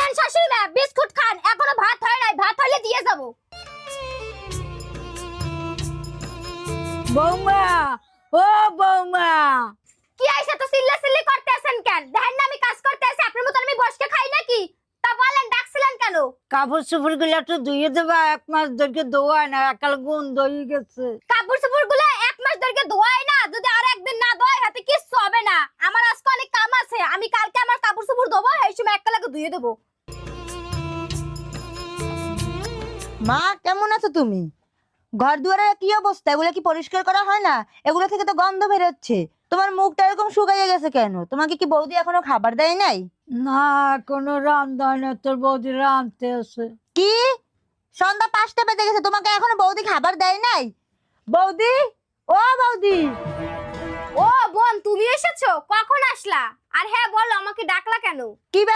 খান শাশুড়ি মা, বিস্কুট খান, এখনো ভাত হয় নাই, ভাত হলে দিয়ে যাব। বৌমা, ও বৌমা, কি আইসা তো চিল্লাচিল্লি করতেছেন কেন? দেখেন না আমি কাজ করতেছি, আপনার মত আমি বসকে খাই নাকি? তা বলেন ডাকছিলেন কেন? কাপড় চোপড় গুলো একটু ধুয়ে দেবা, 1 মাস ধরে ধোয়া না, একাল গন্ধ হয়ে গেছে। কাপড় চোপড়গুলো 1 মাস ধরে ধোয়াই না, যদি আর একদিন না ধোয় হাতে কিচ্ছু হবে না। আমার আজকে অনেক কাম আছে, আমি কালকে আমার কাপড় চোপড় ধোবো, এই সময় এককালাকে ধুয়ে দেবো। মা কেমন আছো তুমি? ঘর দুয়ারের কি অবস্থা? এগুলো কি পরিষ্কার করা হয় না? এগুলো থেকে তো গন্ধ বেরোচ্ছে। তোমার মুখটা এরকম শুকিয়ে গেছে কেন? তোমাকে কি বৌদি এখনো খাবার দেয় নাই? না, কোনো রান্না হয় না, তোর বৌদি রাঁধতে আছে। কি? সন্ধ্যা 5টা বেজে গেছে, তোমাকে এখনো বৌদি খাবার দেয় নাই? বৌদি, ও বৌদি। ও বোন, তুমি এসেছো? কখন আসলা? আর হ্যাঁ বলো, আমাকে ডাকলা কেন? কি